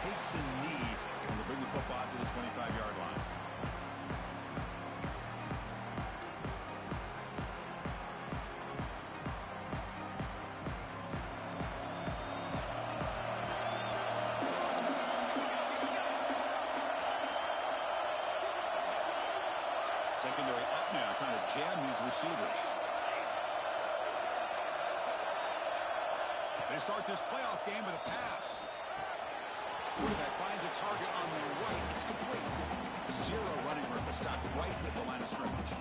takes a knee and will bring the football to the 25-yard line. Secondary up now, trying to jam these receivers. They start this playoff game with a pass. Quarterback finds a target on the right. It's complete. Zero running room to stop right at the line of scrimmage.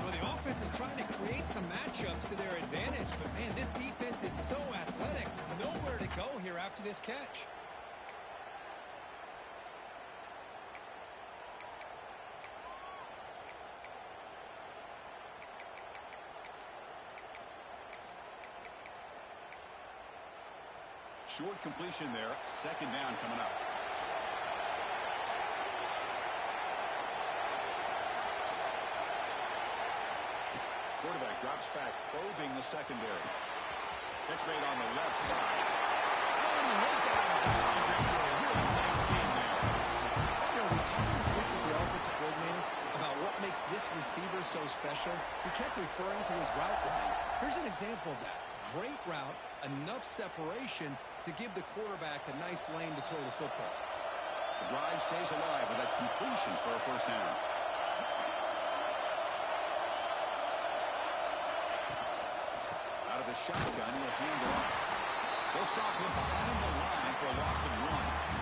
Well, the offense is trying to create some matchups to their advantage, but man, this defense is so athletic. Nowhere to go here after this catch. Short completion there. Second down coming up. Quarterback drops back, probing the secondary. Catch made on the left side. Oh, and he runs out of bounds after a really nice game there. You know, we talked this week with the offensive coordinator about what makes this receiver so special. He kept referring to his route running. Here's an example of that. Great route, enough separation to give the quarterback a nice lane to throw the football. The drive stays alive with that completion for a first down. Out of the shotgun, he'll hand it off. They'll stop him behind the line for a loss of 1.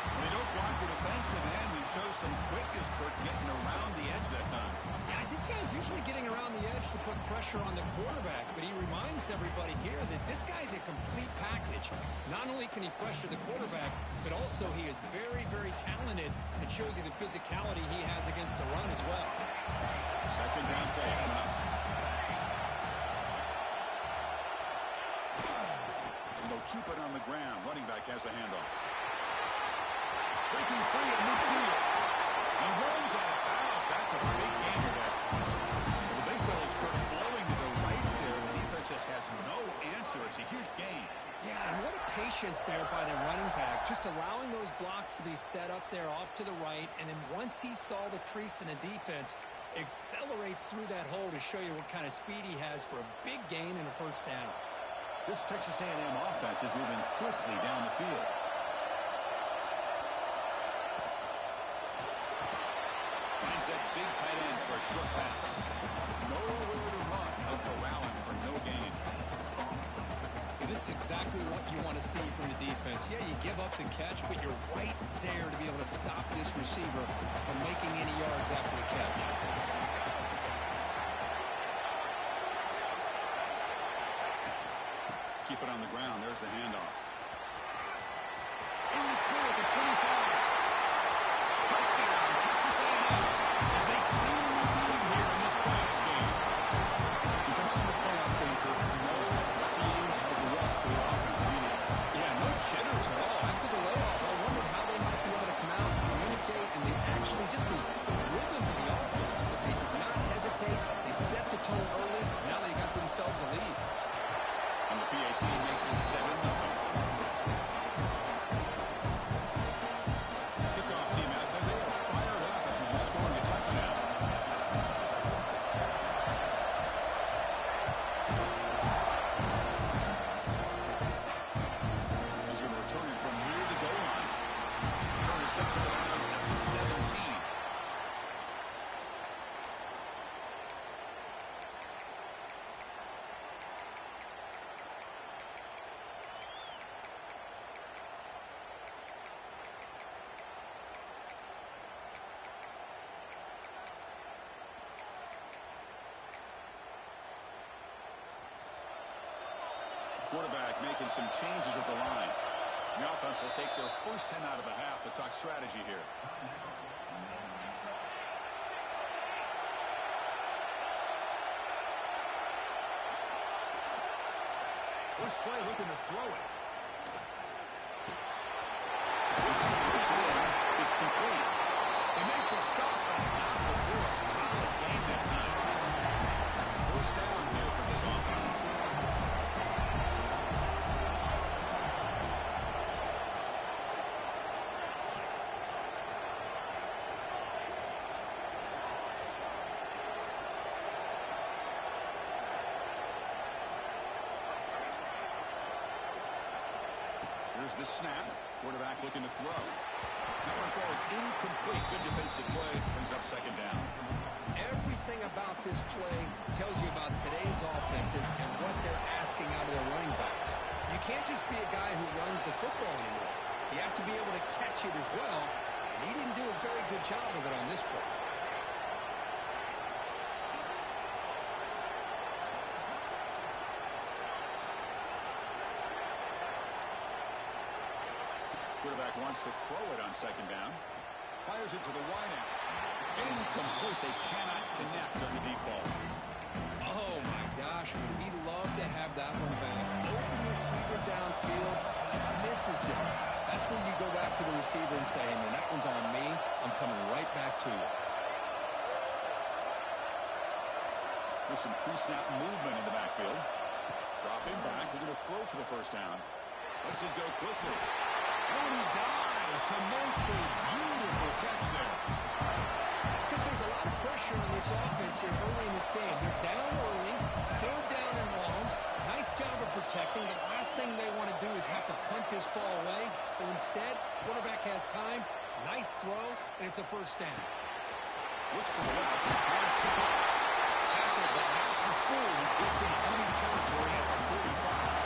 When they don't block the defensive end, he shows some quickness, Kurt, getting around the edge that time. Yeah, this guy's usually getting around the edge to put pressure on the quarterback, but he reminds everybody here that this guy's a complete package. Not only can he pressure the quarterback, but also he is very, very talented and shows you the physicality he has against the run as well. Second down play coming up. And they'll keep it on the ground. Running back has the handoff. Breaking free at midfield. He runs out of bounds. That's a big gain today. Well, the big fella's flowing to the right there. The defense just has no answer. It's a huge gain. Yeah, and what a patience there by the running back. Just allowing those blocks to be set up there off to the right. And then once he saw the crease in the defense, accelerates through that hole to show you what kind of speed he has for a big gain and a first down. This Texas A&M offense is moving quickly down the field. Finds that big tight end for a short pass. Nowhere to run. They'll corral him for no gain. This is exactly what you want to see from the defense. Yeah, you give up the catch, but you're right there to be able to stop this receiver from making any yards after the catch. Keep it on the ground. There's the handoff. In the clear at the 25. Touchdown, Texas A&M, as they claim the lead here in this playoff game. If you're in the playoff game, no seams of rust for the offense immediately. Yeah, no jitters at all. After the layoff, I wondered how they might be able to come out and communicate, and they actually just the rhythm of the offense, but they did not hesitate. They set the tone early. Now they got themselves a lead. And the PAT makes it 7-0. Kickoff team out there. They are fired up after just scoring a touchdown. He's going to return it from near the goal line. Turner steps into bounds at the 17. Quarterback making some changes at the line. The offense will take their first 10 out of the half to talk strategy here. First play looking to throw it. It's complete. They make the stop, but not before a solid gain that time. First down here for this offense. Here's the snap. Quarterback looking to throw. That one falls incomplete. Good defensive play. Brings up second down. Everything about this play tells you about today's offenses and what they're asking out of their running backs. You can't just be a guy who runs the football anymore. You have to be able to catch it as well, and he didn't do a very good job of it on this play. Quarterback wants to throw it on second down. Fires it to the wideout. Incomplete. They cannot connect on the deep ball. Oh, my gosh. Would he love to have that one back? Open receiver downfield. He misses it. That's when you go back to the receiver and say, man, that one's on me. I'm coming right back to you. There's some pre-snap movement in the backfield. Dropping back. We're going to throw for the first down. Lets it go quickly. And he dives to make a beautiful catch there. Chris, there's a lot of pressure on this offense here early in this game. They're down early, third down and long. Nice job of protecting. The last thing they want to do is have to punt this ball away. So instead, quarterback has time. Nice throw, and it's a first down. Looks to the left. Tackled, but not before he gets in enemy territory at the 45.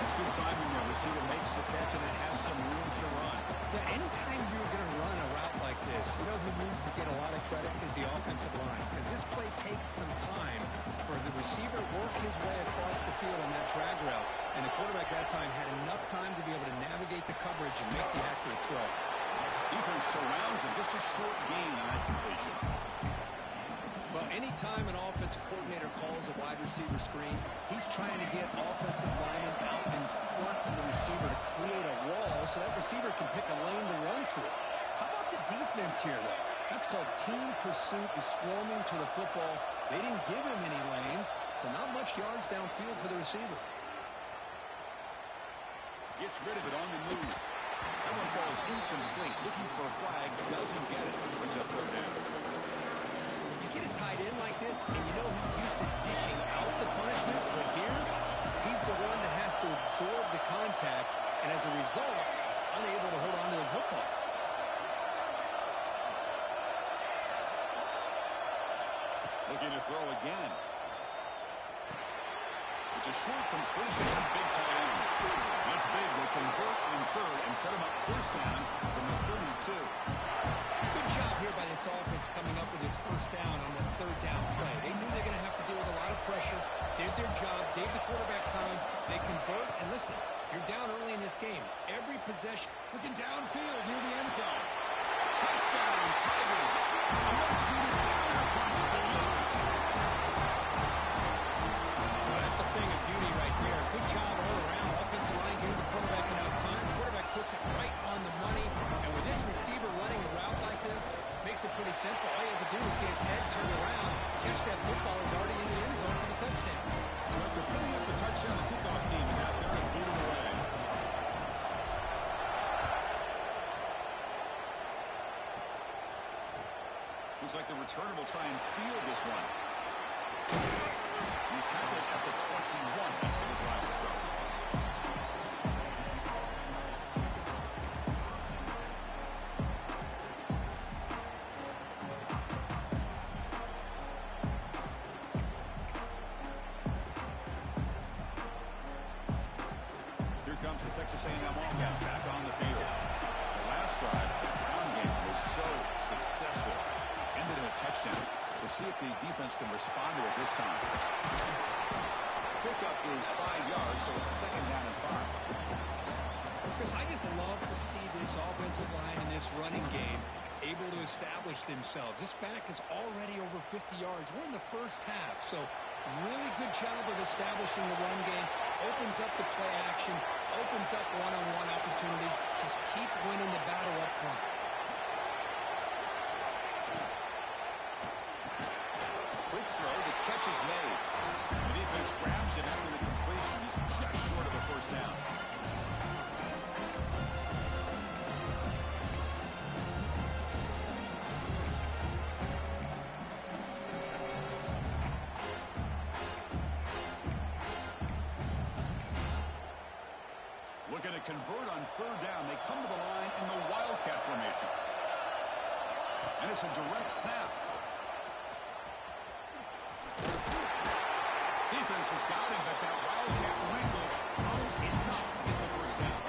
It's good timing there. Receiver makes the catch, and it has some room to run. Yeah, anytime you're going to run a route like this, you know who needs to get a lot of credit is the offensive line. Because this play takes some time for the receiver to work his way across the field on that drag route. And the quarterback that time had enough time to be able to navigate the coverage and make the accurate throw. Defense surrounds him. Just a short gain on that completion. Well, anytime an offensive coordinator calls a wide receiver screen, he's trying to get offensive linemen out in front of the receiver to create a wall so that receiver can pick a lane to run through. How about the defense here, though? That's called team pursuit and swarming to the football. They didn't give him any lanes, so not much yards downfield for the receiver. Gets rid of it on the move. That one falls incomplete. Looking for a flag. Doesn't get it. Brings up third down. You get a tight end like this, and you know he's used to dishing out the punishment, but here, he's the one that has to absorb the contact, and as a result, he's unable to hold on to the football. Looking to throw again. It's a short completion from big tight end. That's big. They convert on third and set him up first down from the 32. Good job here by this offense coming up with his first down on the third down play. They knew they were going to have to deal with a lot of pressure, did their job, gave the quarterback time. They convert, and listen, you're down early in this game. Every possession. Looking downfield near the end zone. Touchdown, Tigers. A much-needed counter punch delivered. Well, that's a thing of beauty right there. Good job all around. Offensive line gave the quarterback enough time. Quarterback puts it right on the money. And with this receiver running a route like this, makes it pretty simple. All you have to do is get his head turned around, catch that football. Is already in the end zone for the touchdown. So after putting up a touchdown, the kickoff team is out there and beating away. Looks like the returner will try and field this one. He's tackled at the 21. That's where the drive will start. Here comes the Texas A&M offense back on the field. The last drive, the ground game was so successful. Ended in a touchdown. We'll see if the defense can respond to it this time. Pickup is 5 yards, so it's second down and 5. Chris, I just love to see this offensive line in this running game able to establish themselves. This back is already over 50 yards. We're in the first half, so really good job of establishing the run game. Opens up the play action, opens up one-on-one opportunities. Just keep winning the battle up front. Quick throw, the catch is made. The defense grabs it after the completion. He's just short of a first down. Looking to convert And it's a direct snap. Defense has got him, but that Wildcat wrinkle was enough to get the first down.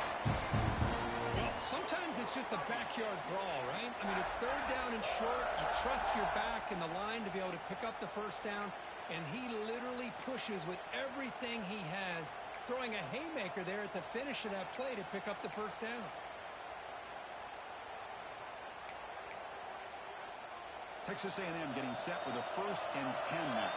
Well, sometimes it's just a backyard brawl, right? I mean, it's third down and short. You trust your back in the line to be able to pick up the first down, and he literally pushes with everything he has, throwing a haymaker there at the finish of that play to pick up the first down. Texas A&M getting set with a 1st and 10 now.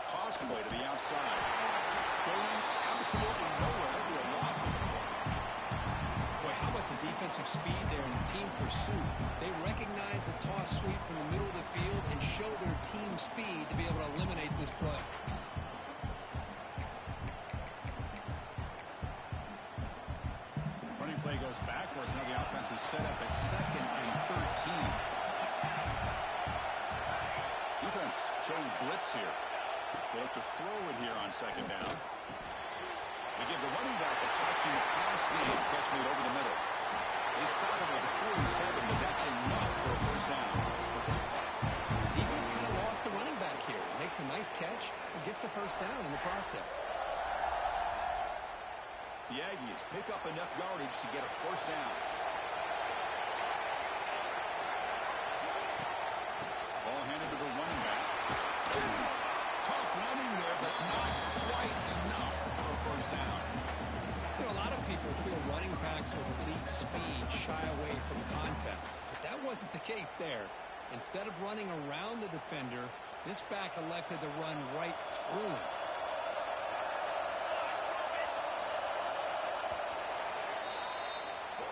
Toss play to the outside. Going absolutely nowhere. That'll be a loss of the ball. Boy, how about the defensive speed there in team pursuit? They recognize the toss sweep from the middle of the field and show their team speed to be able to eliminate this play. Running play goes backwards. Now the offense is set up at 2nd and 13. Defense showing blitz here. They look to throw it here on 2nd down. They give the running back a touch in the pass game. Catch made over the middle. They stop him at the 47, but that's enough for a first down. Defense kind of lost a running back here. Makes a nice catch and gets the first down in the process. The Aggies pick up enough yardage to get a first down. Ball handed to the running back. Tough running there, but not quite enough for a first down. You know, a lot of people feel running backs with elite speed shy away from contact, but that wasn't the case there. Instead of running around the defender, this back elected to run right through him.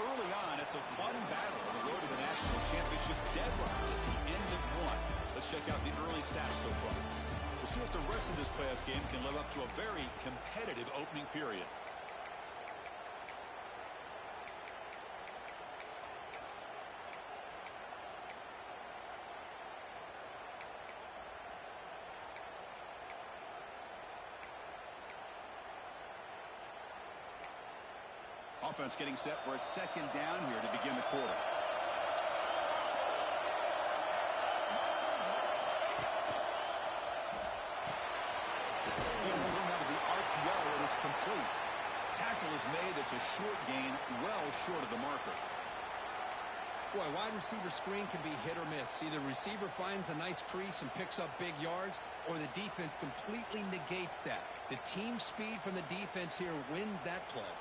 Early on, it's a fun battle on the road to the national championship deadline at the end of one. Let's check out the early stats so far. We'll see if the rest of this playoff game can live up to a very competitive opening period. Offense getting set for a 2nd down here to begin the quarter. Being thrown out of the RPO, and it's complete. Tackle is made. It's a short gain, well short of the marker. Boy, wide receiver screen can be hit or miss. Either receiver finds a nice crease and picks up big yards, or the defense completely negates that. The team speed from the defense here wins that play.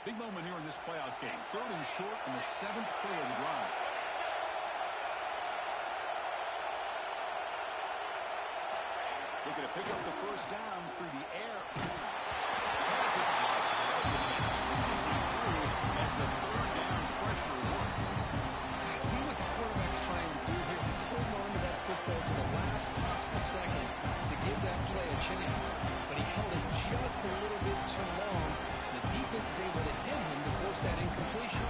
Big moment here in this playoff game. 3rd and short in the 7th play of the drive. Looking to pick up the first down through the air. Pass is off target and easy through as the 3rd down pressure works. I see what the quarterback's trying to do here. He's holding on to that football to the last possible second to give that play a chance. But he held it just a little bit too long. The defense is able to hit him to force that incompletion.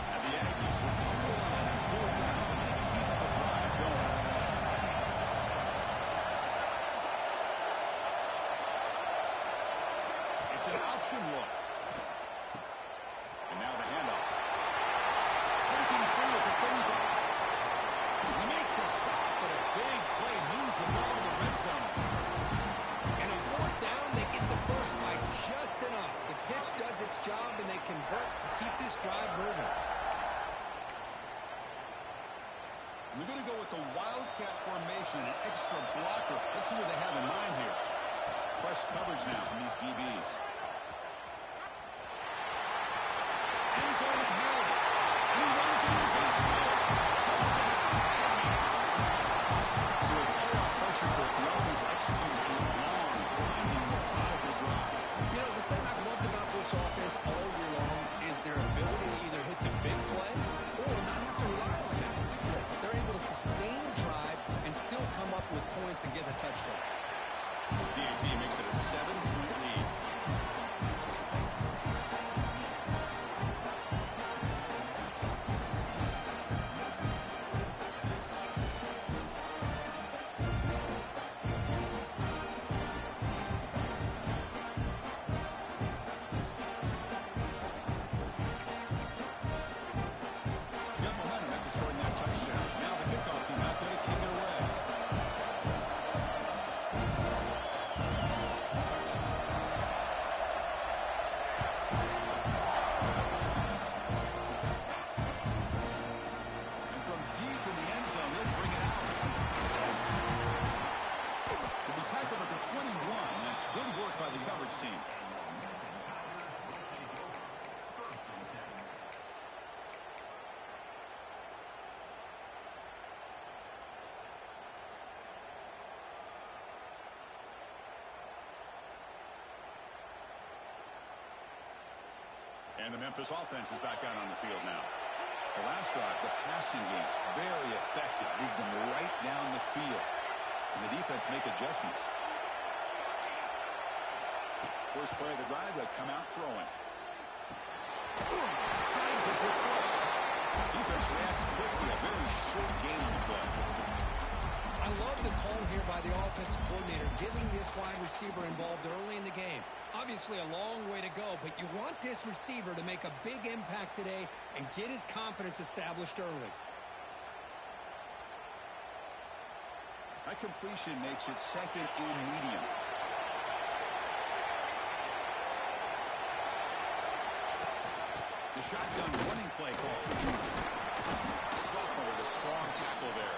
And the Aggies will come to the line and pull down and keep the drive going. It's an option look. And now the handoff. Breaking free at the 35. They make the stop, but a big play moves the ball to the red zone. And on 4th down, they get the first by just enough. The pitch does its job, and they convert to keep this drive moving. We're going to go with the Wildcat formation, an extra blocker. Let's see what they have in mind here. It's press coverage now from these DBs. End zone ahead. And he runs it into the side. Touchdown. So a playoff pressure for the offense executes a long, winding, methodical drive. You know, the thing I've loved about this offense all year long is their ability to either hit the big play or not have to rely on that. Like this, they're able to sustain the drive and still come up with points and get a touchdown. DAT makes it a 7-point lead. And the Memphis offense is back out on the field now. The last drive, the passing game, very effective. Moved them right down the field. Can the defense make adjustments? First play of the drive, they'll come out throwing. Slides a quick throw. Defense reacts quickly. A very short game on the play. I love the call here by the offensive coordinator, getting this wide receiver involved early in the game. Obviously a long way to go, but you want this receiver to make a big impact today and get his confidence established early. That completion makes it second and medium. The shotgun running play call. Sophomore with a strong tackle there.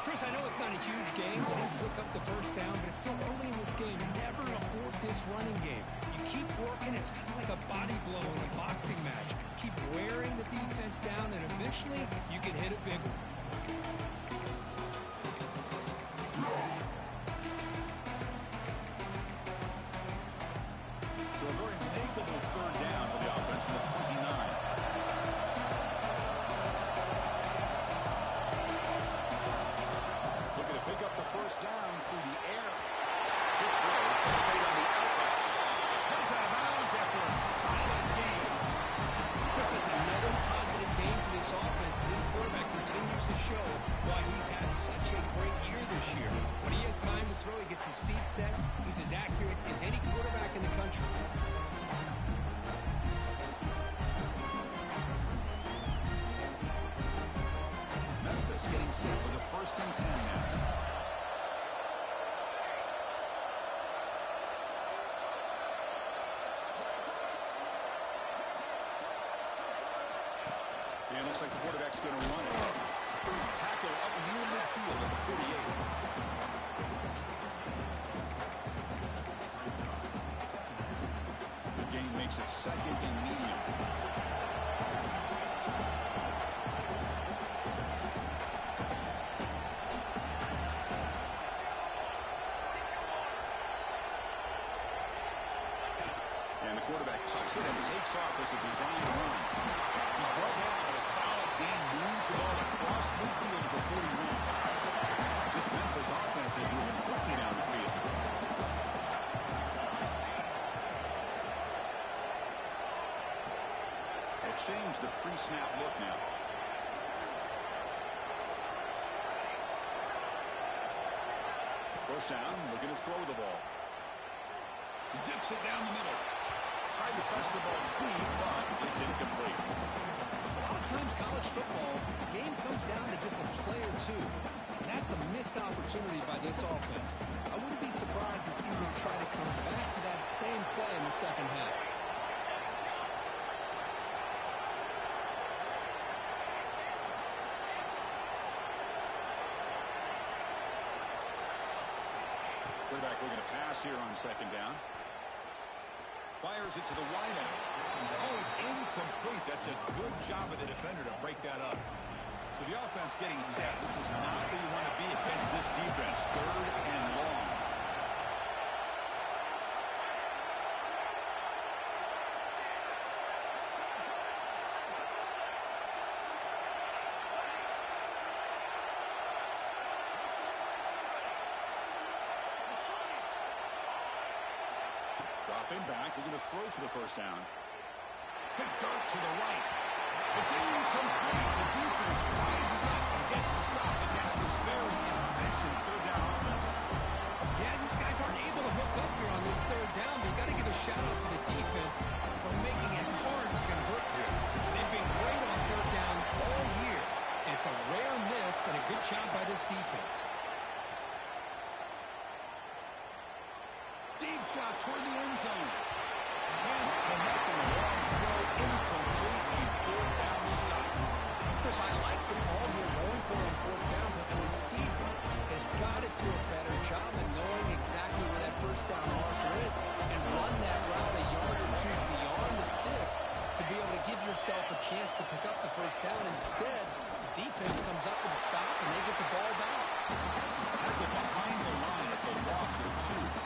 Chris, I know it's not a huge game. They didn't pick up the first down, but it's still early in this game. Never abort this running game. You keep working. It's kind of like a body blow in a boxing match. Keep wearing the defense down, and eventually you can hit a big one. So a very makeable third down for the offense from the 29. Looking to pick up the first down through the air. Good throw. Catch made on the outlet. Comes out of bounds after a solid game. Chris, that's another positive game for this offense. This quarterback continues to show why he's had such a great year this year. When he has time to throw, he gets his feet set. He's as accurate as any quarterback in the country. Memphis getting set with a 1st and 10 now. And looks like the quarterback's going to run it. Tackle up near midfield at the 48. The game makes it second and medium. And the quarterback tucks it and takes off as a design run. He's brought down at a solid gain, moves the ball across midfield to the 41. This Memphis offense is moving quickly down the field. They'll change the pre-snap look now. First down, looking to throw the ball. Zips it down the middle. Tried to press the ball deep, but it's incomplete. A lot of times college football, the game comes down to just a play or two. And that's a missed opportunity by this offense. I wouldn't be surprised to see them try to come back to that same play in the second half. Quarterback looking to pass here on 2nd down. Fires it to the wide end. Oh, it's incomplete. That's a good job of the defender to break that up. So the offense getting set. This is not where you want to be against this defense. 3rd and long. Dropping back, we're going to throw for the first down. Hit dart to the right. It's incomplete. The defense rises up and gets the stop against this very efficient 3rd down offense. Yeah, these guys aren't able to hook up here on this 3rd down, but you got to give a shout out to the defense for making it hard to convert here. They've been great on 3rd down all year. And it's a rare miss and a good job by this defense. Deep shot toward the end zone. Can't connect on the long throw. Incomplete. A 4th down stop. Chris, I like the call here going for on 4th down, but the receiver has got to do a better job of knowing exactly where that 1st down marker is and run that route a yard or two beyond the sticks to be able to give yourself a chance to pick up the 1st down. Instead, the defense comes up with a stop and they get the ball back. Tackle behind the line. It's a loss of 2.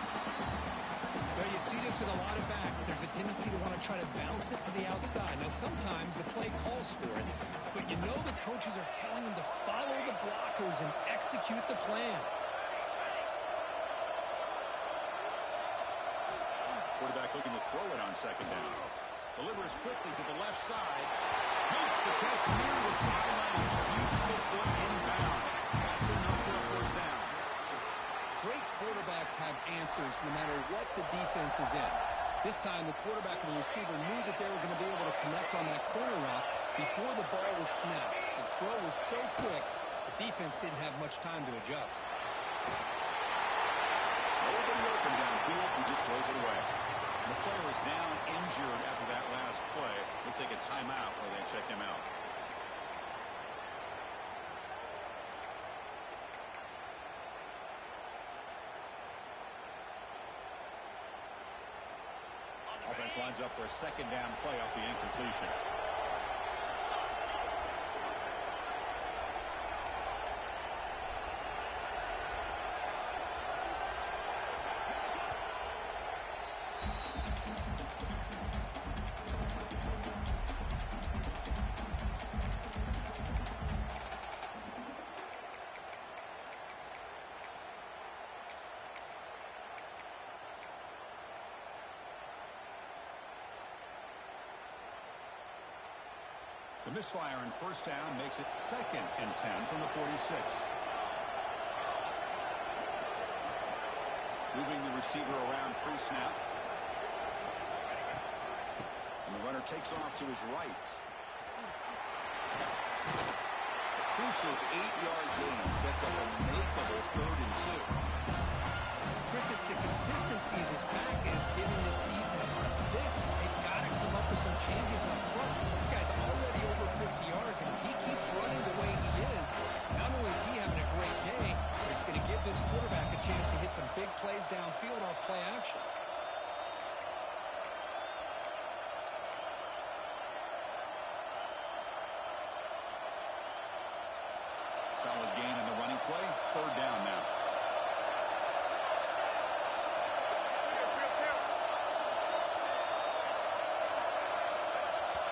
Well, you see this with a lot of backs. There's a tendency to want to try to bounce it to the outside. Now, sometimes the play calls for it, but you know the coaches are telling them to follow the blockers and execute the plan. Quarterback looking to throw it on second down. Delivers quickly to the left side. Makes the catch near the sideline and keeps the foot in bounds. That's enough for a first down. Great quarterbacks have answers no matter what the defense is in. This time, the quarterback and the receiver knew that they were going to be able to connect on that corner route before the ball was snapped. The throw was so quick, the defense didn't have much time to adjust. Nobody open downfield. He just throws it away. The player is down injured after that last play. Looks like a timeout where they check him out. Offense lines up for a second down play off the incompletion. The misfire on first down makes it 2nd and 10 from the 46. Moving the receiver around pre-snap. And the runner takes off to his right. A crucial 8-yard gain sets up a makeable 3rd and 2. Chris, it's the consistency of this package giving this defense fits. They've got to come up with some changes up front. This guy's already over 50 yards, and if he keeps running the way he is, not only is he having a great day, but it's going to give this quarterback a chance to hit some big plays downfield off play action. Solid gain in the running play. 3rd down now.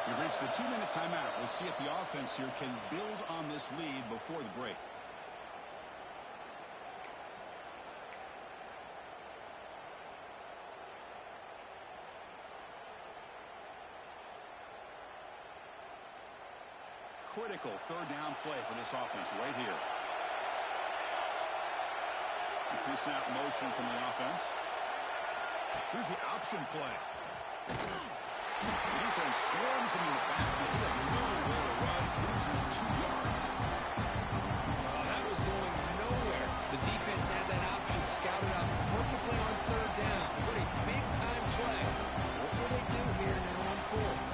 We've reached the 2-minute timeout. We'll see if the offense here can build on this lead before the break. Critical 3rd down play for this offense right here. Pre-snap motion from the offense. Here's the option play. The defense swarms him in the backfield. He had nowhere to run. Loses 2 yards. That was going nowhere. The defense had that option scouted out perfectly on 3rd down. What a big-time play. What will they do here now on 4th?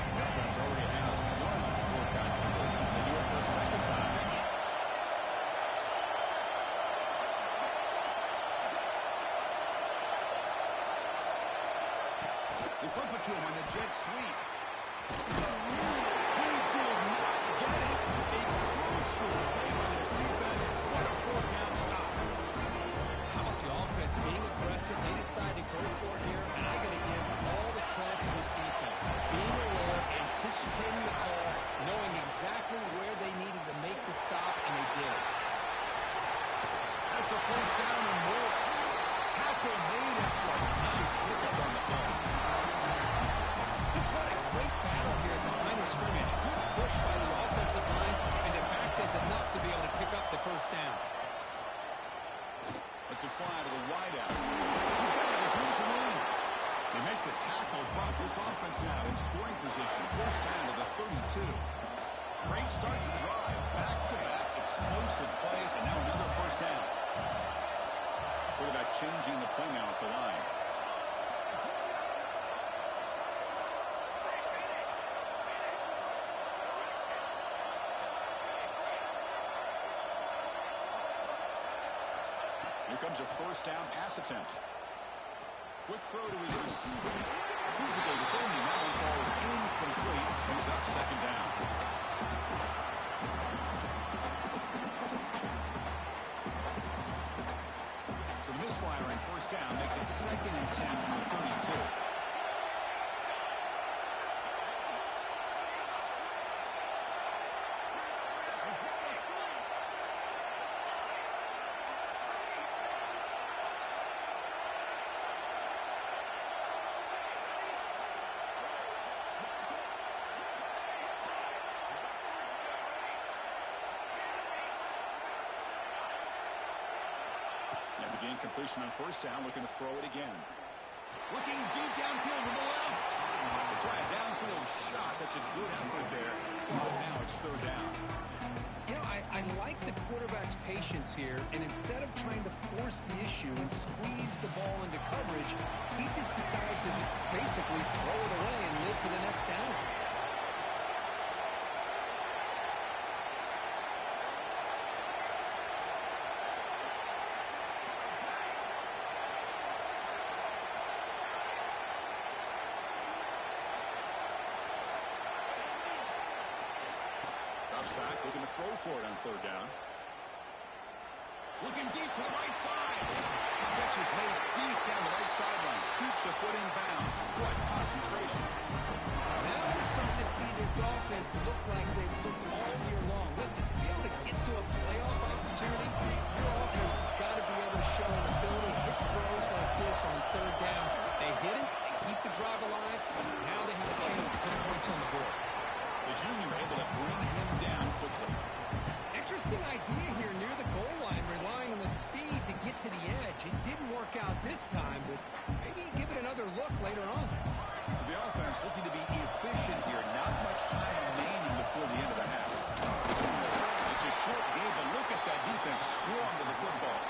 The offense already has 1 fourth-down conversion. They do it for a 2nd time. They flip it to him on the jet sweep. He did not get it. A crucial play by this defense. What a 4th down stop. How about the offense being aggressive? They decided to go for it here, and I got to give all the credit to this defense. Being aware, anticipating the call, knowing exactly where they needed to make the stop, and they did it. That's the first down and more. Tackle made after a nice pickup on the play. Just what a great battle here at the line of scrimmage. Good push by the offensive line, and the back does enough to be able to pick up the first down. Let's a fly to the wideout. He's got everything to win. They make the tackle, but this offense now in scoring position. First down to the 32. Great start to the drive. Back-to-back explosive plays, and now another first down. Quarterback changing the play now at the line. Here comes a first down pass attempt. Quick throw to his receiver. physically defending. That one falls incomplete. Brings up second down. So the misfire in first down makes it 2nd and 10 from the 32. And the gain completion on first down, looking to throw it again. Looking deep downfield to the left. A drive downfield shot. That's a good effort there. But now it's third down. You know, I like the quarterback's patience here, and instead of trying to force the issue and squeeze the ball into coverage, he just decides to just basically throw it away and live for the next down. Back, looking to throw for it on third down. Looking deep to the right side. Catch is made deep down the right sideline. Keeps a foot in bounds. What concentration. Now we're starting to see this offense look like they've looked all year long. Listen, to be able to get to a playoff opportunity, your offense has got to be able to show an ability to hit throws like this on third down. They hit it, they keep the drive alive, now they have a chance to put points on the board. The junior able to bring him down quickly. Interesting idea here near the goal line, relying on the speed to get to the edge. It didn't work out this time, but maybe give it another look later on. So the offense looking to be efficient here. Not much time remaining before the end of the half. It's a short game, but look at that defense swarm to the football.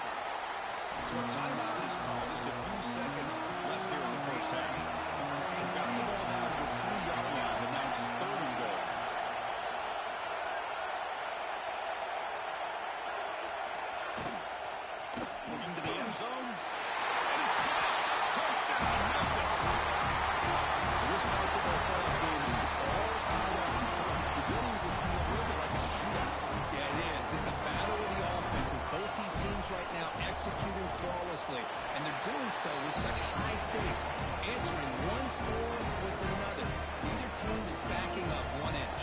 So a timeout is called. Just a few seconds left here in the first half. They've got the ball down to the 3-yard line, and now it's third and goal. Looking to the end zone. And it's caught. Touchdown, Memphis. This college football playoff game is all tied up. It's beginning to feel a little bit like a shootout. Yeah, it is. It's a battle of the offenses. Both these teams right now executing flawlessly, and they're doing so with such high stakes, answering one score with another. Neither team is backing up one inch.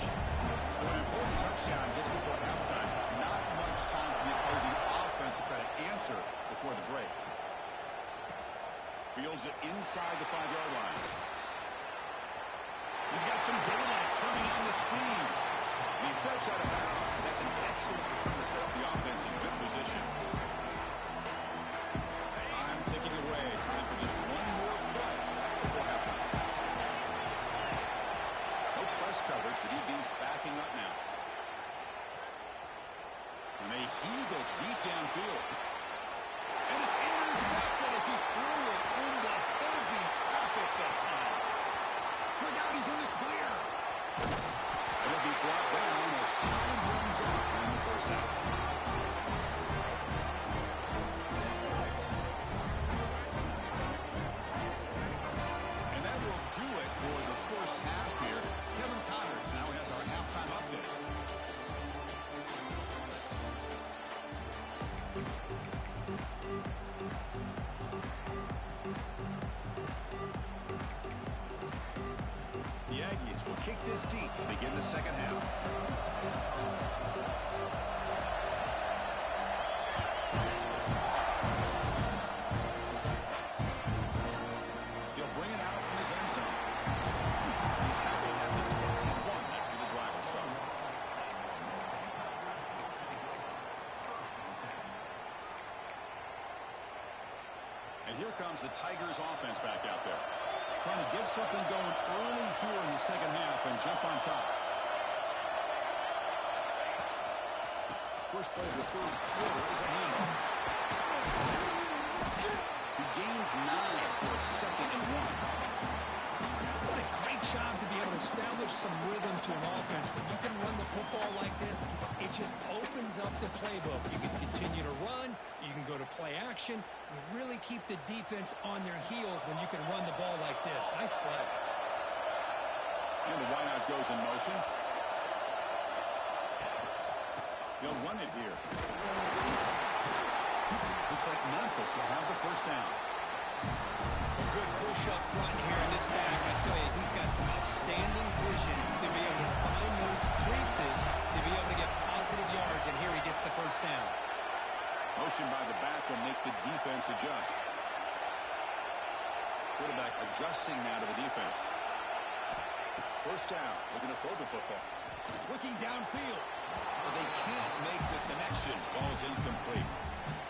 So an important touchdown just before halftime. Not much time for the opposing offense to try to answer before the break. Fields it inside the 5-yard line. He's got some daylight turning on the speed. And he steps out of bounds. That's an excellent return to set up the offense in good position. Time ticking away. Time for just one more play before halftime. No press coverage. The DB's backing up now. And they heave it deep downfield. And it's intercepted as he threw it into heavy traffic that time. Look out, he's in the clear. It'll be brought down as time runs out in the first half. And that will do it for the first half here. Kevin Connors now has our halftime update. The Aggies will kick this deep to begin the second half. He'll bring it out from his end zone. He's tackled at the 21. That's where the drive will start. And here comes the Tigers offense back out there. Trying to get something going early here in the second half and jump on top. First play of the third quarter is a handoff. He gains 9, so it's 2nd and 1. What a great job to be able to establish some rhythm to an offense. When you can run the football like this, it just opens up the playbook. You can continue to run. You can go to play action. You really keep the defense on their heels when you can run the ball like this. Nice play. And the wideout goes in motion. They'll run it here. Looks like Memphis will have the first down. A good push up front here in this back. I tell you, he's got some outstanding vision to be able to find those creases, to be able to get positive yards, and here he gets the first down. Motion by the back will make the defense adjust. Quarterback adjusting now to the defense. First down, looking to throw the football. Looking downfield. But they can't make the connection. Ball's incomplete.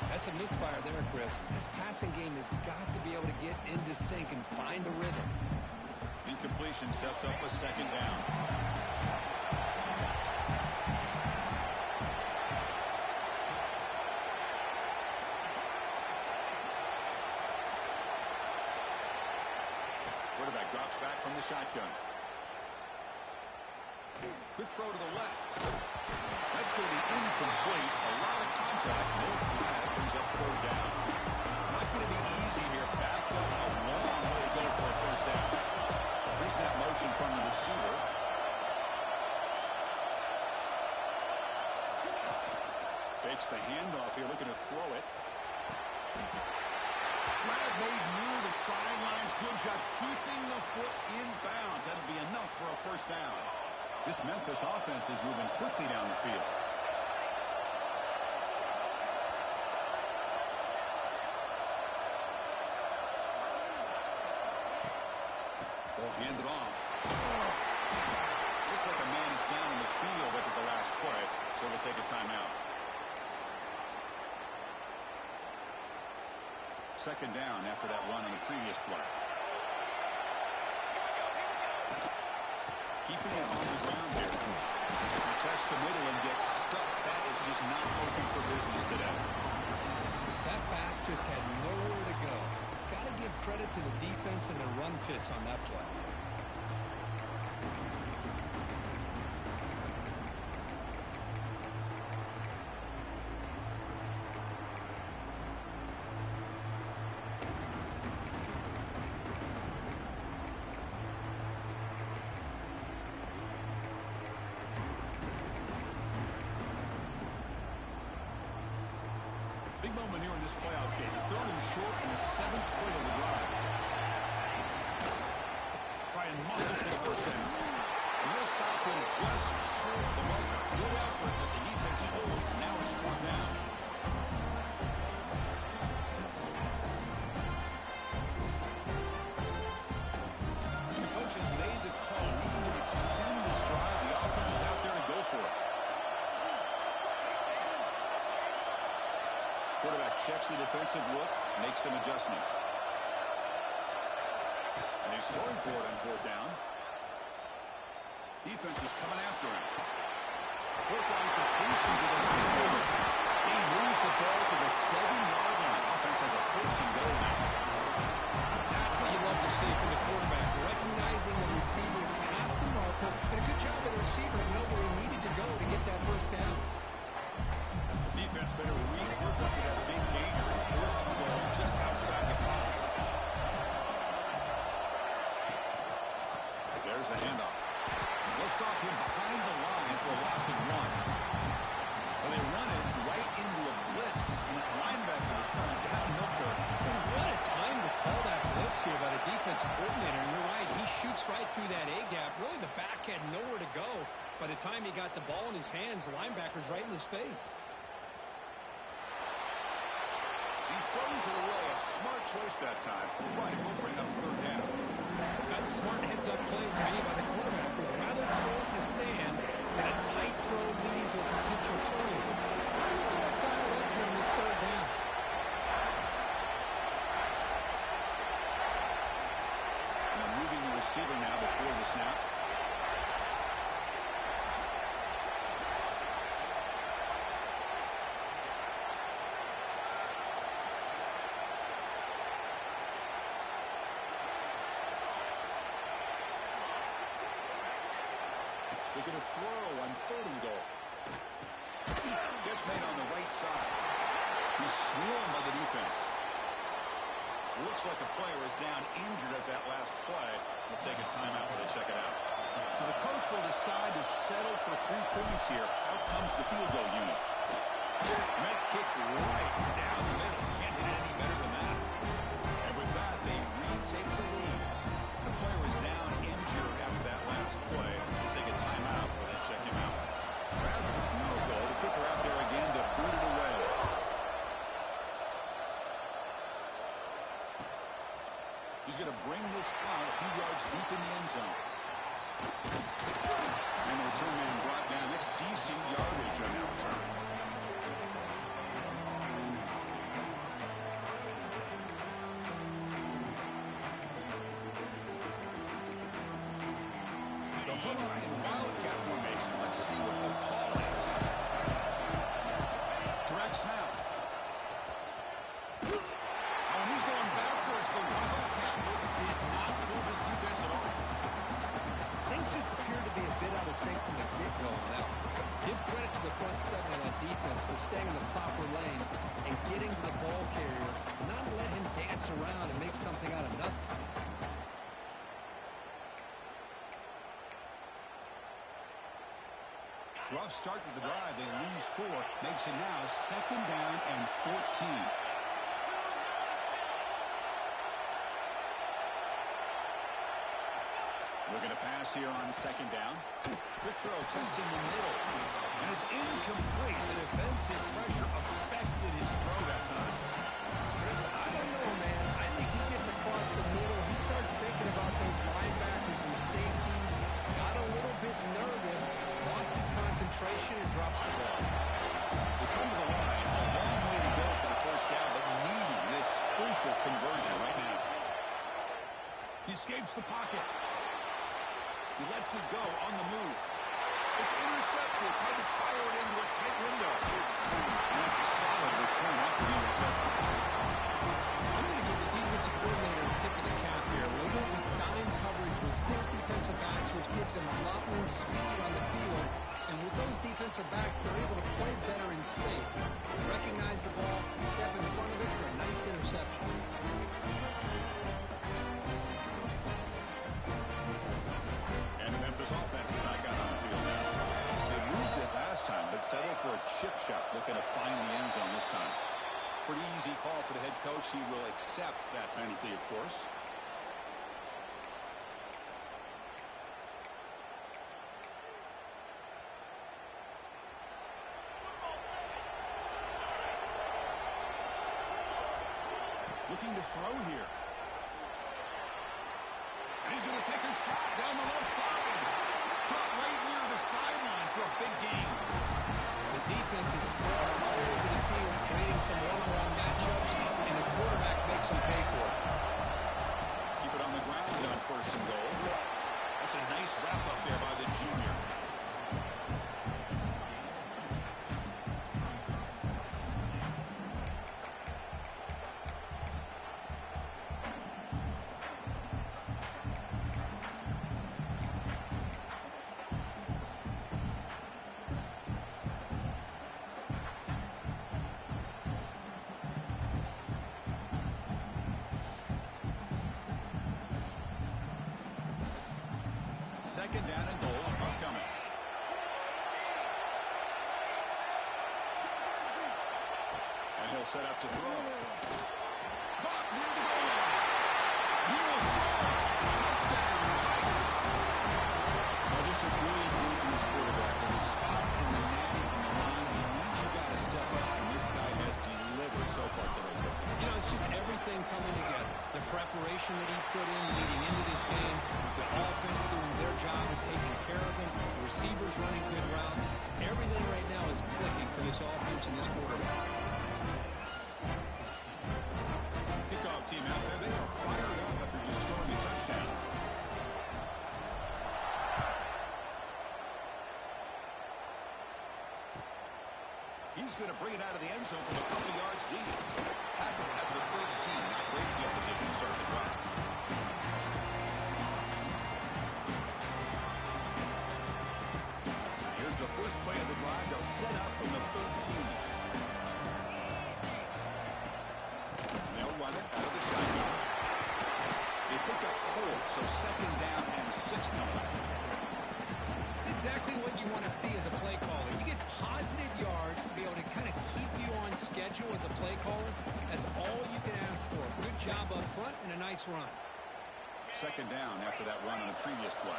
That's a misfire there, Chris. This passing game has got to be able to get into sync and find a rhythm. Incompletion sets up a second down. Quarterback drops back from the shotgun. Quick throw to the left. That's going to be incomplete. A lot of contact. No flag. Brings up third down. Not going to be easy here. Backed up a long way to go for a first down. Pre-snap motion from the receiver. Fakes the handoff here. Looking to throw it. Grab made near the sidelines. Good job keeping the foot in bounds. That'll be enough for a first down. This Memphis offense is moving quickly down the field. Ball handed off. Looks like a man is down in the field after the last play, so we'll take a timeout. Second down after that run on the previous play. Keeping it on the ground here. Test the middle and gets stuck. That is just not open for business today. That back just had nowhere to go. Got to give credit to the defense and the run fits on that play. Big moment here in this playoff game. Third and short in the 7th play of the drive. Try and muscle for the first down. And they'll stop him just short of the marker. Good effort, but the defense holds. Now it's 4th down. The coach has made the call, needing to extend this drive. The offense is out there to go for it. Quarterback checks the defensive look, makes some adjustments. And he's throwing for it on 4th down. Defense is coming after him. 4th down completion to the receiver. He moves the ball to the 7-yard line. Offense has a first and goal now. That's what you love to see from the quarterback, recognizing the receivers past the marker, and a good job of the receiver to know where he needed to go to get that first down. Defense better rework after that big gainer. His first ball just outside the pocket. There's the handoff. They'll stop him behind the line for a loss of 1. Well, they run it right into a blitz, and that linebacker was coming downhill curve. What a time to call that blitz here by the defensive coordinator. And you're right, he shoots right through that A-gap. Really, the back had nowhere to go. By the time he got the ball in his hands, the linebacker's right in his face. He throws it away. A smart choice that time. But it will bring up 3rd down. That's a smart heads-up play to me by the quarterback. Would rather throw it in the stands than a tight throw leading to a potential turnover. Look at that dialed up here in this 3rd down. Now moving the receiver now before the snap. They're going to throw on 3rd and goal. swarmed by the defense. Looks like a player is down injured at that last play. We'll take a timeout while they check it out. So the coach will decide to settle for 3 points here. Out comes the field goal unit. Met kick right down the middle. Can't hit it any better than that. And with that, they retake the lead. The player is down injured after that last play. We'll take a timeout while they check him out. So after the field goal, the kicker out there again to boot it away. He's going to bring this out a few yards deep in the end zone. And the return man brought down. That's decent yardage on that return. They'll put on in Wildcat formation. Let's see what the call is. Direct snap. Oh, and he's going backwards. The Wildcat did not fool this defense at all. Things just appeared to be a bit out of sync from the get-go on that one. Give credit to the front seven on that defense for staying in the proper lanes and getting to the ball carrier, not let him dance around and make something out of nothing. Rough start to the drive. They lose 4. Makes it now 2nd down and 14. Looking to pass here on 2nd down. Quick throw, testing the middle. And it's incomplete. The defensive pressure affected his throw that time. Chris, I don't know, man. I think he gets across the middle. He starts thinking about those linebackers and safeties. Got a little bit nervous. Lost his concentration and drops the ball. They come to the line. A long way to go for the first down, but needing this crucial conversion right now. He escapes the pocket. He lets it go on the move. It's intercepted. Tried to fire it into a tight window. And that's a solid return after the interception. I'm going to give the defensive coordinator a tip of the cap here. They went with dime coverage with 6 defensive backs, which gives them a lot more speed on the field. And with those defensive backs, they're able to play better in space. Recognize the ball, step in front of it for a nice interception. This offense is back out on the field now. They moved it last time, but settled for a chip shot, looking to find the end zone this time. Pretty easy call for the head coach. He will accept that penalty, of course. Looking to throw here. And he's going to take a shot down the left side. Cut right near the sideline for a big gain. The defense is spread all over the field, creating some one-on-one matchups, and the quarterback makes them pay for it. Keep it on the ground on 1st and goal. That's a nice wrap up there by the junior. Second down and goal upcoming. And he'll set up to throw. Caught near the goal line. He will score. Touchdown, Tigers. Well, just a brilliant move from this quarterback. With his spot in the natty on the line, he means you got to step up, and this guy has delivered so far today. You know, it's just everything coming together. The preparation that he put in leading into this game, the offense doing their job and taking care of him, receivers running good routes. Everything right now is clicking for this offense and this quarterback. Kickoff team out there, they are fired up after just scoring a touchdown. He's going to bring it out of the end zone from a couple yards deep. Tackle at the 13. Not great field position to start the drive. Here's the first play of the drive. They'll set up from the 13. caller, that's all you can ask for. Good job up front and a nice run. Second down after that run on the previous play.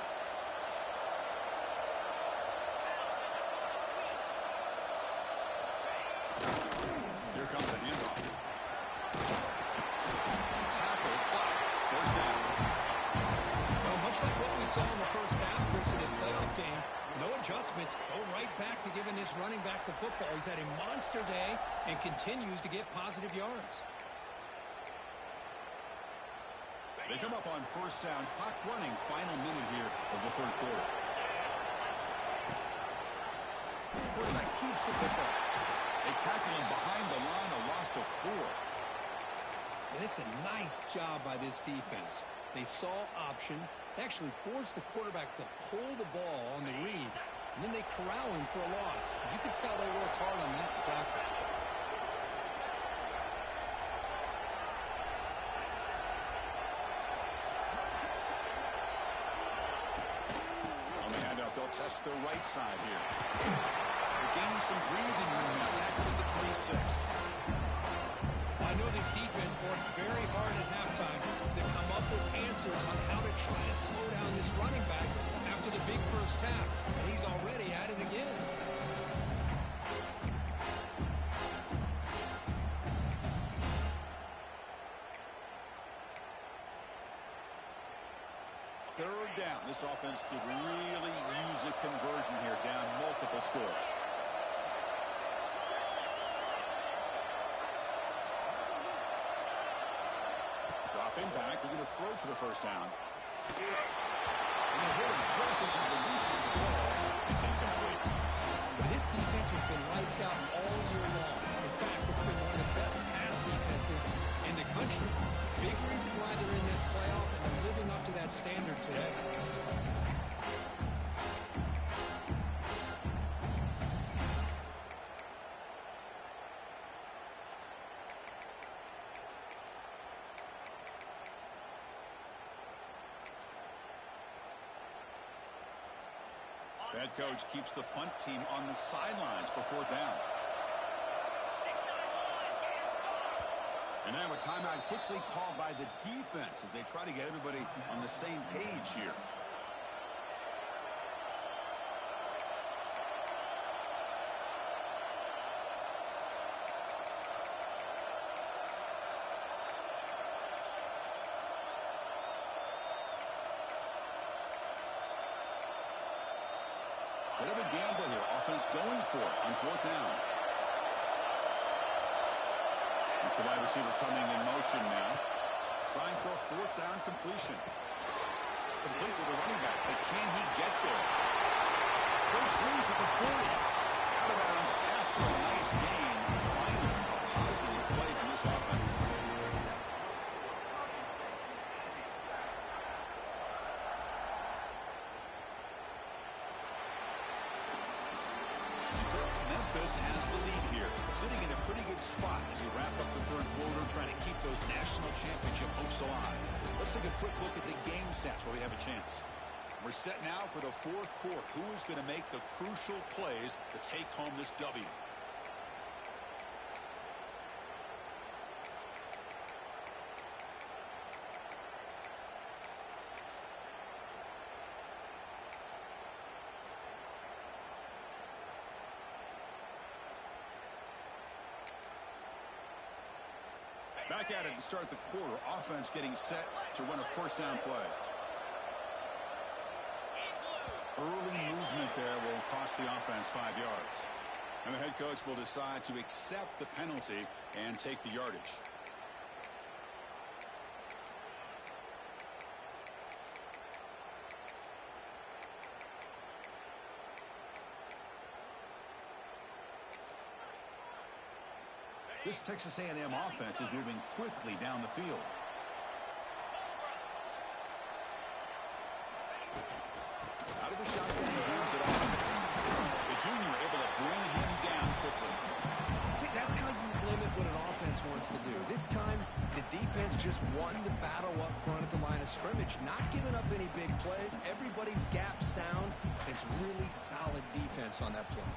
Here comes the handoff. Tackle, block, first down. Well, much like what we saw in the first half, Chris, in this playoff game, no adjustments. Go right back to giving this running back to football. He's had a monster day and continues to get positive yards. They come up on first down. Clock running. Final minute here of the third quarter. Quarterback keeps the football. They tackle him behind the line. A loss of 4. And it's a nice job by this defense. They saw option. They actually forced the quarterback to pull the ball on the read, and then they corral him for a loss. You could tell they worked hard on that in practice. On the handoff, they'll test the right side here. They're gaining some breathing room now. Tackle at the 26. I know this defense worked very hard at halftime to come up with answers on how to try to slow down this running back after the big first half, and he's already at it again. Third down. This offense could really use a conversion here, down multiple scores. Dropping back, they're going to throw for the first down. And the hitter just as he releases the ball, it's incomplete. But this defense has been lights out all year long. In fact, it's been one of the best pass defenses in the country. Big reason why they're in this playoff, and they're living up to that standard today. Head coach keeps the punt team on the sidelines for fourth down. And now a timeout quickly called by the defense as they try to get everybody on the same page here. Bit of a gamble here. Offense going for it on fourth down. It's the wide receiver coming in motion now. Trying for a fourth down completion. Complete with the running back. But can he get there? Breaks loose at the 40. Out of bounds after a nice gain. Finally, a positive play from this offense. Memphis has the lead here, sitting in a pretty good spot as we wrap up the third quarter, trying to keep those national championship hopes alive. Let's take a quick look at the game stats where we have a chance. We're set now for the fourth quarter. Who is going to make the crucial plays to take home this W? Back at it to start the quarter. Offense getting set to run a first down play. Early movement there will cost the offense 5 yards. And the head coach will decide to accept the penalty and take the yardage. This Texas A&M offense is moving quickly down the field. Out of the shotgun, he hands it off. The junior able to bring him down quickly. See, that's how you limit what an offense wants to do. This time, the defense just won the battle up front at the line of scrimmage, not giving up any big plays. Everybody's gap sound. It's really solid defense on that play.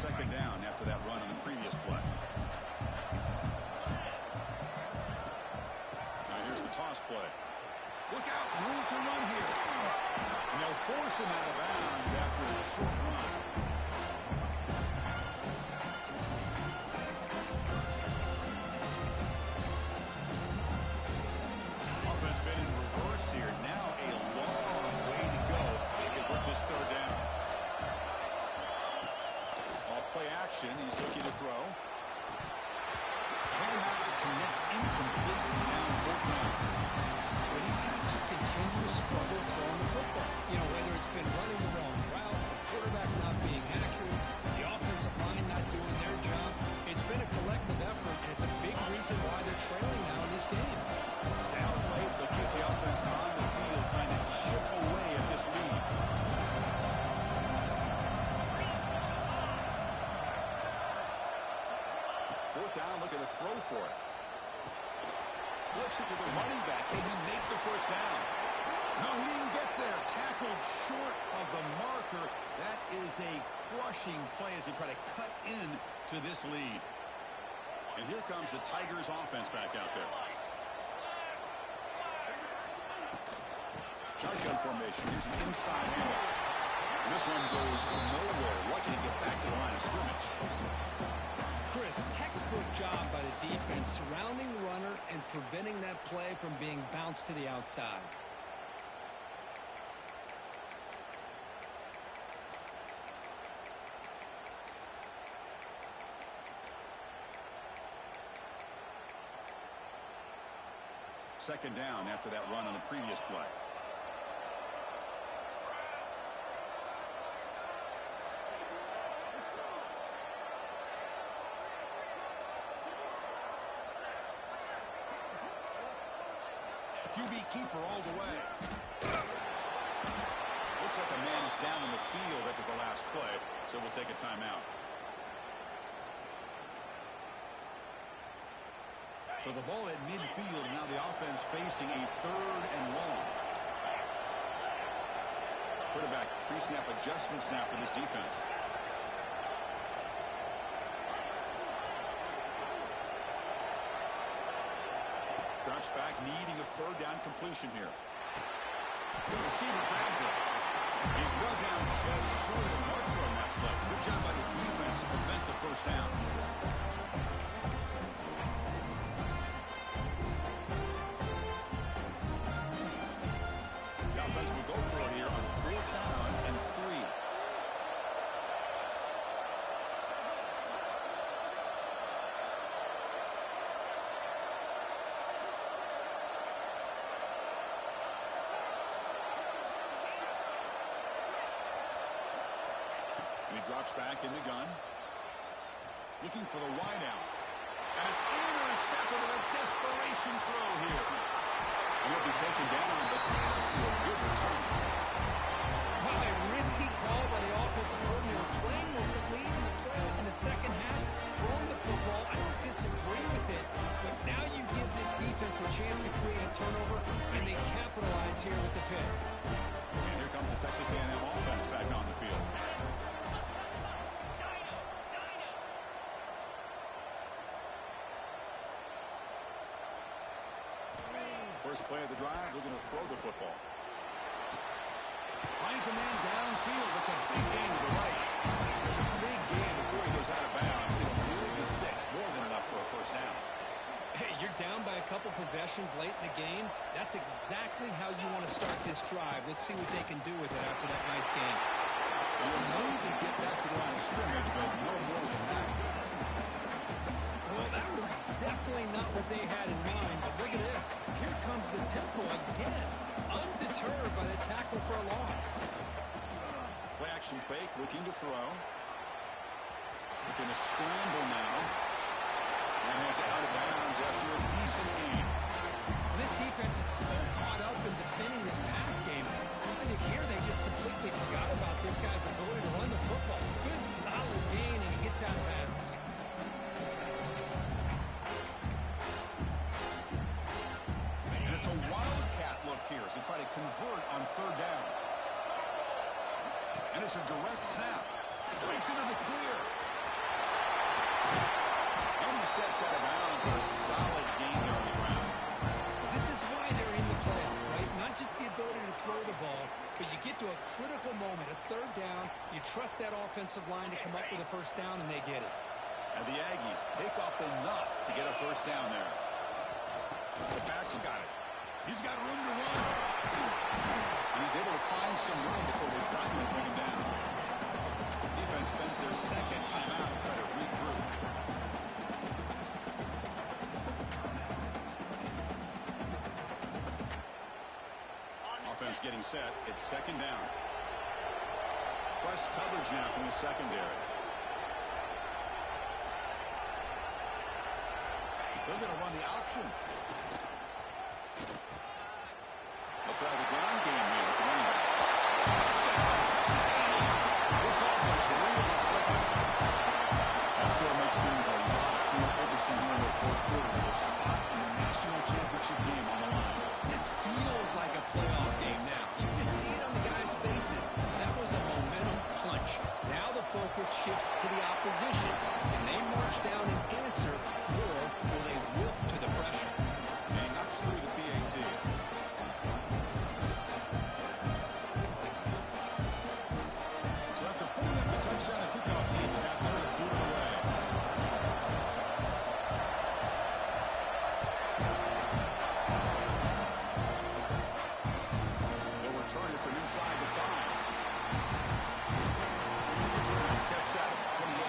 second down after that run on the previous play. Now here's the toss play. Look out, room to run here. And they'll force him out of bounds after a short run. Offense been in reverse here. Now a long way to go to get this third down. Off play action. He's looking to throw. Cannot connect. Incomplete. Down fourth down. Well, these guys just continue to struggle throwing the football. You know, whether it's been running the wrong route, the quarterback not being accurate, the offensive line not doing their job. It's been a collective effort, and it's a big reason why they're trailing now in this game. Down late, they'll keep the offense on the field, trying to chip away at this lead. Fourth down, look at the throw for it. Flips it to the running back. Can he make the first down? No, he didn't get there. Tackled short of the marker. That is a crushing play as they try to cut in to this lead. And here comes the Tigers offense back out there. Shotgun formation. Here's an inside handoff. This one goes nowhere. Lucky to get back to the line of scrimmage. Chris, textbook job by the defense surrounding the runner and preventing that play from being bounced to the outside. Second down after that run on the previous play. QB keeper all the way. Looks like a man is down in the field after the last play, so we'll take a timeout. So the ball at midfield, now the offense facing a third and long. Quarterback pre-snap adjustments now for this defense. Drops back, needing a third down completion here. The receiver grabs it. He's brought down just short of the marker on that play. Good job by the defense to prevent the first down. The offense will go for it here on fourth down and 3. He drops back in the gun. Looking for the wideout. And it's intercepted with a desperation throw here. And he'll be taken down, but off to a good return. Well, a risky call by the offensive coordinator, playing with the lead in the play in the second half, throwing the football. I don't disagree with it, but now you give this defense a chance to create a turnover, and they capitalize here with the pick. And here comes the Texas A&M offense back on the field. First play of the drive, looking to throw the football. Finds a man downfield. That's a big gain to the right. It's a big gain before he goes out of bounds. It'll move the sticks. More than enough for a first down. Hey, you're down by a couple possessions late in the game. That's exactly how you want to start this drive. Let's see what they can do with it after that nice game. We'll maybe get back to the line of scrimmage, but no more than that. Well, that was definitely not what they had in mind, but look at this. Here comes the tempo again, undeterred by the tackle for a loss. Play action fake, looking to throw. Looking to scramble now. And it's out of bounds after a decent gain. This defense is so caught up in defending this pass game. I think here they just completely forgot about this guy's ability to run the football. Good, solid gain, and he gets out of bounds. And it's a wildcat look here as they try to convert on third down. And it's a direct snap. Breaks into the clear. steps out of bounds, but a solid gain there on the ground. This is why they're in the playoff, right? Not just the ability to throw the ball, but you get to a critical moment, a third down, you trust that offensive line to come up with a first down, and they get it. And the Aggies pick up enough to get a first down there. The back's got it. He's got room to run. And he's able to find some room before they finally bring him down. Defense spends their second timeout to try to regroup. Offense getting set. It's second down. Press coverage now from the secondary. They're going to run the option. They'll try the ground game here with the running back. Touchdown, Texas A&M. This offense really clicking. That score makes things a lot more interesting here in the fourth quarter with a spot in the national championship game on the line. This feels like a playoff game now. You can see it on the guys' faces. That was a momentum punch. Now the focus shifts to the opposition. Can they march down and answer, or will they look to the pressure? And he knocks through the PAT. So after putting up the touchdown, the kickoff team is out there to boot it away. They'll return it from inside the 5. Return steps out at 28.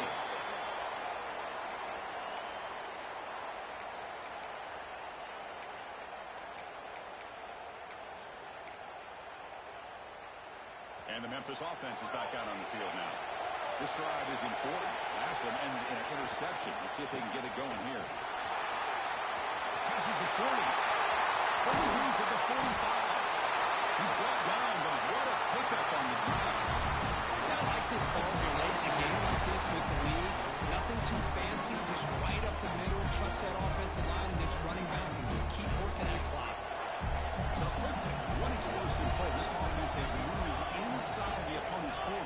And the Memphis offense is back out on the field now. This drive is important. Last one ended in an interception. Let's see if they can get it going here. Passes the 40. Swings at the 45. He's brought down, but what a pickup on the ground. I like this call to late in the game like this with the lead. Nothing too fancy, just right up the middle. Trust that offensive line and this running back and just keep working that clock. So quickly, one explosive play. This offense has moved inside the opponent's 40.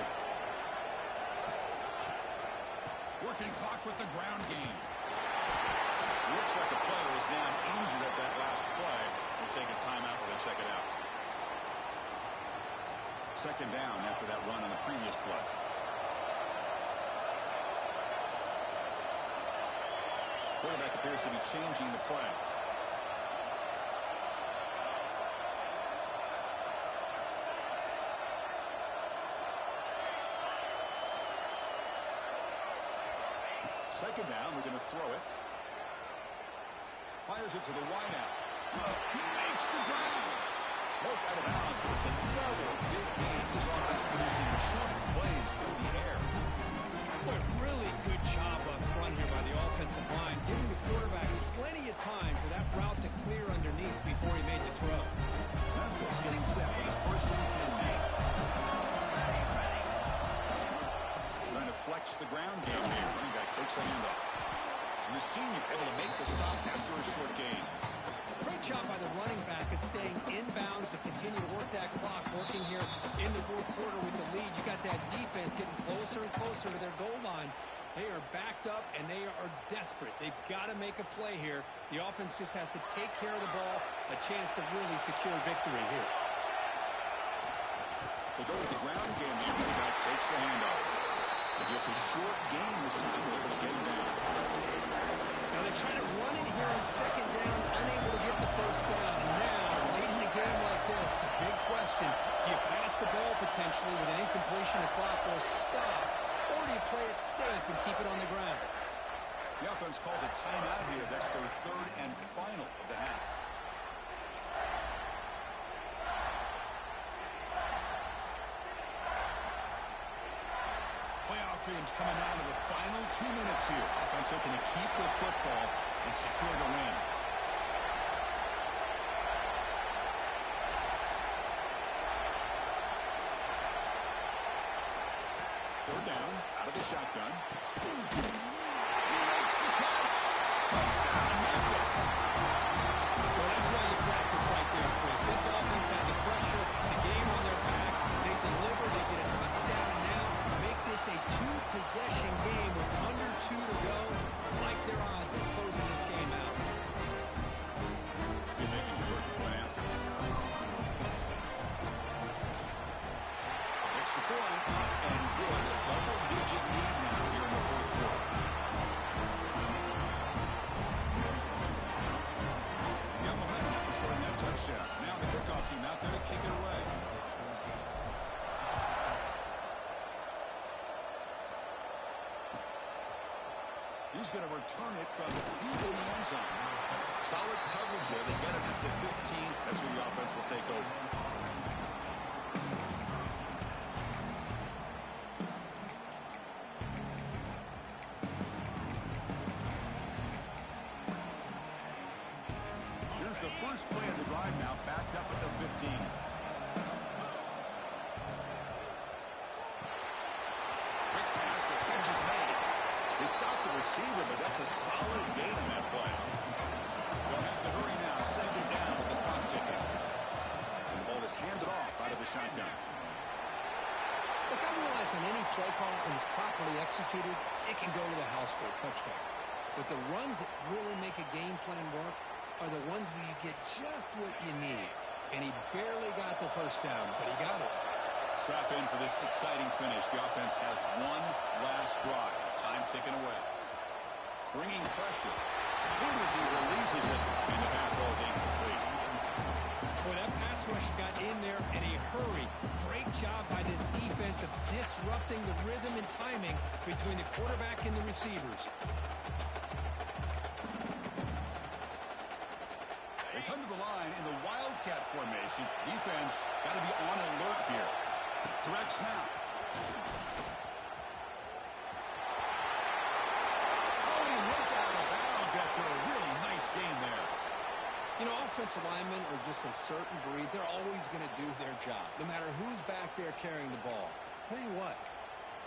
Working clock with the ground game. Looks like a player is down injured at that last play. We'll take a timeout while they check it out. Second down after that run on the previous play. Quarterback appears to be changing the play. Second down, we're going to throw it. Fires it to the wideout. He makes the ground. Broke out of bounds, but it's another big game. This offense producing chunk plays through the air. But really good job up front here by the offensive line, giving the quarterback plenty of time for that route to clear underneath before he made the throw. Memphis getting set with a first and 10 man. Trying to flex the ground game here. Running back takes a handoff. And the senior able to make the stop after a short gain. Great job by the running back of staying inbounds to continue to work that clock, working here in the fourth quarter with the lead. You got that defense getting closer and closer to their goal line. They are backed up, and they are desperate. They've got to make a play here. The offense just has to take care of the ball, a chance to really secure victory here. They go with the ground game. The running back takes the handoff. But just a short gain this time. They're able to get him down. Now they're trying to run it here on second down, unable to get the first down. Now, late in a game like this, the big question, do you pass the ball potentially with an incompletion? The clock will stop. Or do you play it safe and keep it on the ground? The offense calls a timeout here. That's their third and final of the half. Playoff games coming down to the final 2 minutes here. Offense looking to keep the football and secure the win. Third down, out of the shotgun. He makes the catch. Touchdown, Memphis. Well, that's why you practice right there, Chris. This offense had the pressure, the game on their back. They deliver, they get a touchdown, and now make this a two-possession game with under 2 to go. Like their odds. he's going to return it from deep in the end zone. Solid coverage there. They get him at the 15. That's where the offense will take over. Here's the first play of the drive now, backed up at the 15. Quick pass, the catch is made. They stop the receiver, but that's a solid gain on that play. They'll have to hurry now, second down with the clock ticking. And the ball is handed off out of the shotgun. Look, I realize on any play call, when it's properly executed, it can go to the house for a touchdown. But the runs that really make a game plan work are the ones where you get just what you need. And he barely got the first down, but he got it. Strap in for this exciting finish. The offense has one last drive. Time ticking away. Bringing pressure. Good as he releases it, and the pass ball is incomplete. Boy, that pass rush got in there in a hurry. Great job by this defense of disrupting the rhythm and timing between the quarterback and the receivers. They come to the line in the Wildcat formation. Defense got to be on alert here. Direct snap. Oh, he hits out of bounds after a really nice game there. You know, offensive linemen are just a certain breed. They're always going to do their job, no matter who's back there carrying the ball. I'll tell you what,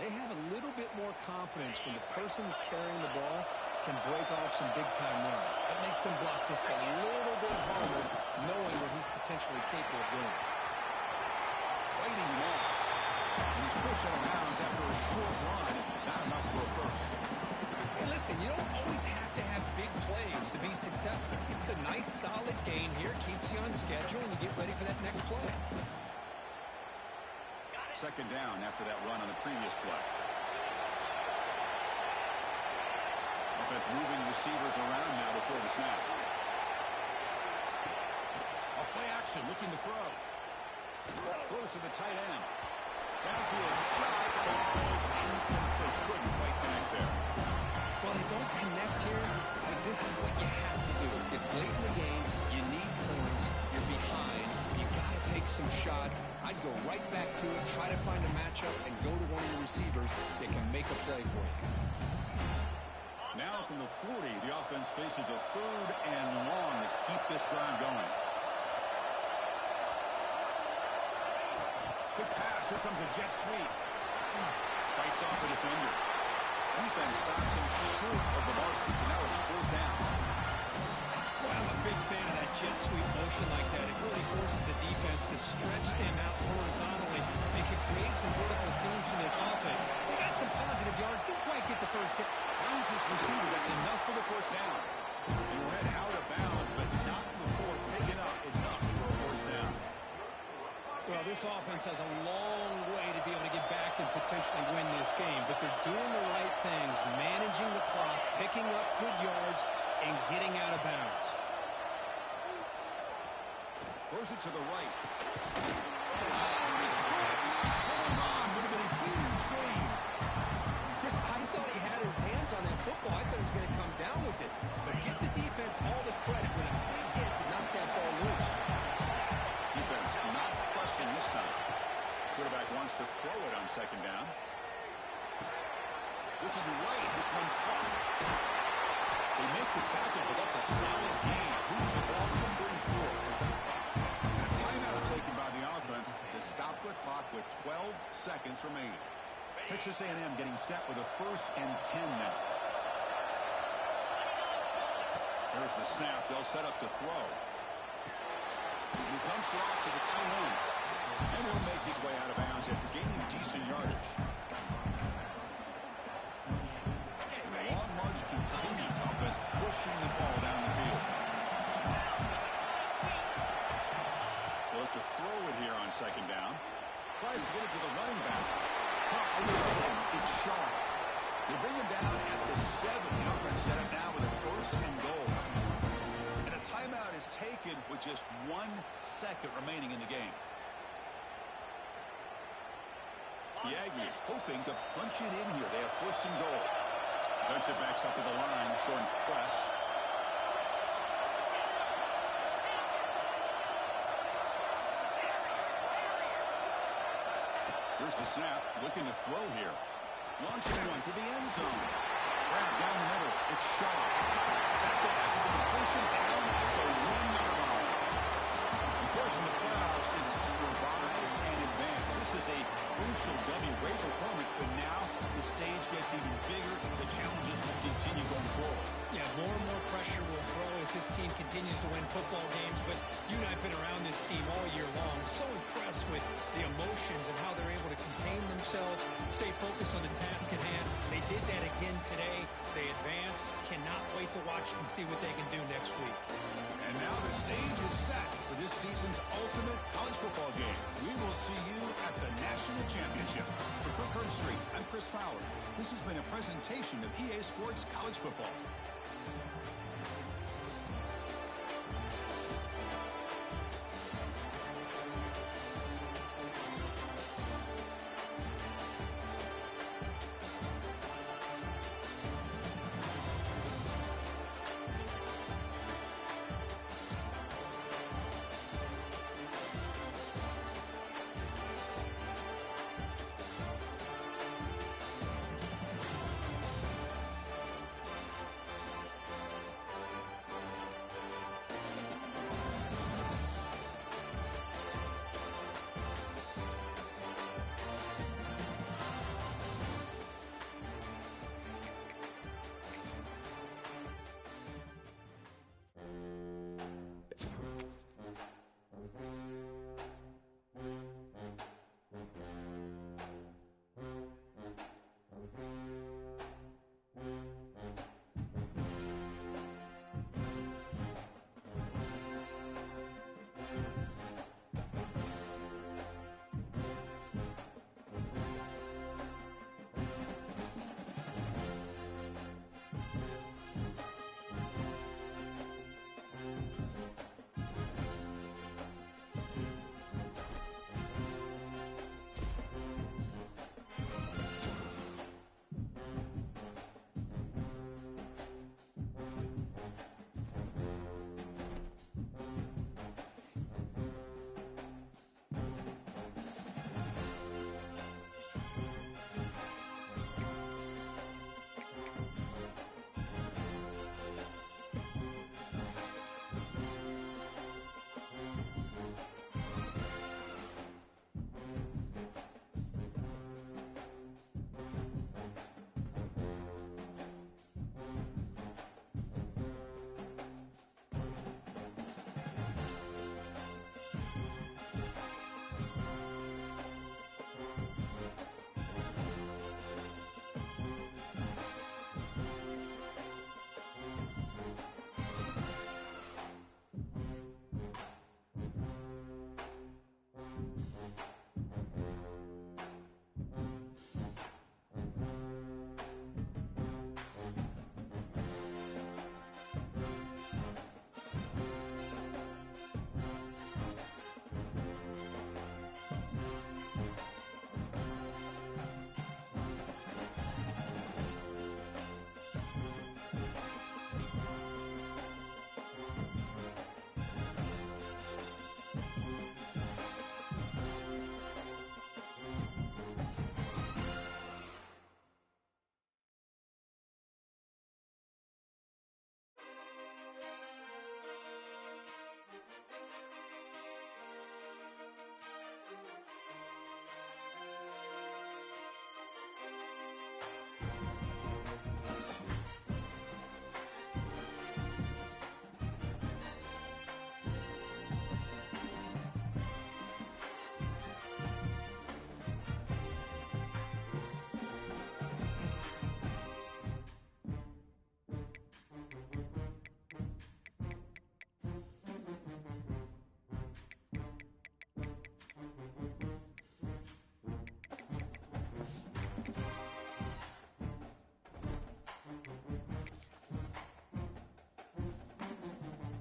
they have a little bit more confidence when the person that's carrying the ball can break off some big-time runs. That makes them block just a little bit harder, knowing what he's potentially capable of doing. Fighting him off. He's pushed out of bounds after a short run. Not enough for a first. Hey, listen, you don't always have to have big plays to be successful. It's a nice, solid gain here. Keeps you on schedule, and you get ready for that next play. Second down after that run on the previous play. Offense moving receivers around now before the snap. A play action, looking to throw. Throws to the tight end. Downfield shot, falls incomplete. Couldn't quite connect there. Well, they don't connect here. Like, this is what you have to do. It's late in the game. You need points. You're behind. You got to take some shots. I'd go right back to it, try to find a matchup, and go to one of your receivers that can make a play for you. Now from the 40, the offense faces a third and long to keep this drive going. Quick pass. Here comes a jet sweep. Fights off a defender. Defense stops him short of the marker, so now it's fourth down. Well, I'm a big fan of that jet sweep motion like that. It really forces the defense to stretch them out horizontally and can create some vertical seams for this offense. They got some positive yards. Didn't quite get the first down. Finds his receiver. That's enough for the first down. He went out of bounds, but not before picking up enough for a first down. Well, this offense has a long way to be able to get back and potentially win this game, but they're doing the right things, managing the clock, picking up good yards, and getting out of bounds. Throws it to the right. Hold on, would have been a huge gain. Chris, I thought he had his hands on that football. I thought he was going to come down with it. But give the defense all the credit with a big hit to knock that ball loose. Defense not pressing this time. Quarterback wants to throw it on second down. Looking right, this one caught. They make the tackle, but that's a solid gain. Moves the ball to the 34. And a timeout taken by the offense to stop the clock with 12 seconds remaining. Texas A&M getting set with a 1st and 10 now. There's the snap. They'll set up the throw. He dumps it off to the tight end. And he'll make his way out of bounds after gaining decent yardage. And the long march continues. Offense pushing the ball down the field. They look to throw it here on second down. Tries to get it to the running back. It's sharp. They bring him down at the 7. The offense set up now with a 1st and goal. And a timeout is taken with just 1 second remaining in the game. The Aggies hoping to punch it in here. They have 1st and goal. Defensive backs up at the line, showing press. Here's the snap, looking to throw here. Launching one to the end zone. Grab down the middle. It's Shaw. Tackled after the completion down at the 1-yard line. Encouraging the playoffs is survive and advance. This is a crucial W. Great performance, but now the stage gets even bigger. The challenges will continue going forward. Yeah, more and more pressure will grow as this team continues to win football games, but you and I have been around this team all year long. So impressed with the emotions and how they're able to contain themselves, stay focused on the task at hand. They did that again today. They advance. Cannot wait to watch and see what they can do next week. And now the stage is set for this season's ultimate college football game. We will see you at the National Championship. For Kirk Herbstreit, I'm Chris Fowler. This has been a presentation of EA Sports College Football.